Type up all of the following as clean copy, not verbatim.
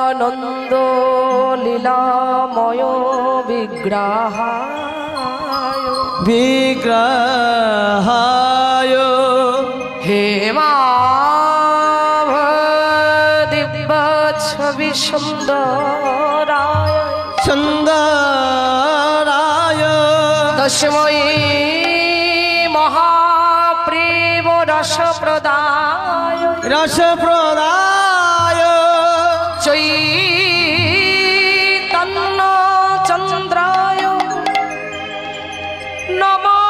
আনন্দ লীলাময় বিগ্রহায় বিগ্রহায় হেমাভ দিব্য ছবি সুন্দরায় সুন্দরায় তস্मै মহাপ্রেম রসপ্রদায় রসপ্রদায় চৈতন্য চন্দ্রায় নমো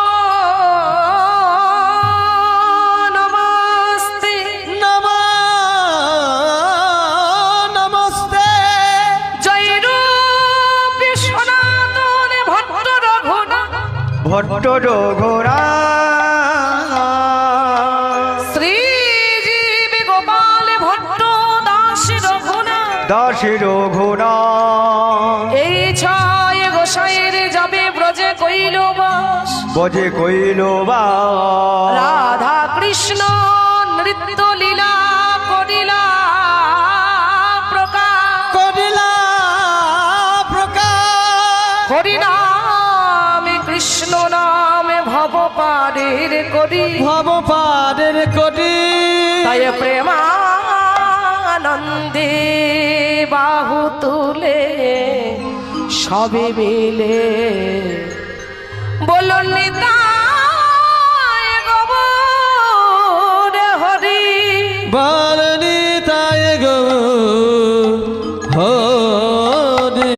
নমস্তে নমো নমস্তে জয়রূপী সনাতন ভট্ট রঘুনাথ ভট্ট রঘুরা শ্রীজীব গোপাল ভট্ট দাস রঘুনাথ দাস রঘুনা এই ছয় গোসাইয়ের যাবে ব্রজে কৈলবাস বজে কইল বা রাধা কৃষ্ণ নৃত্য লীলা করিলা প্রকাশ করিলা প্রকাশ হরিনামে কৃষ্ণ নামে ভব পারের করি ভব পারের করি তাই প্রেমানন্দে বাহু তুলে সবে মিলে বলুন নিতা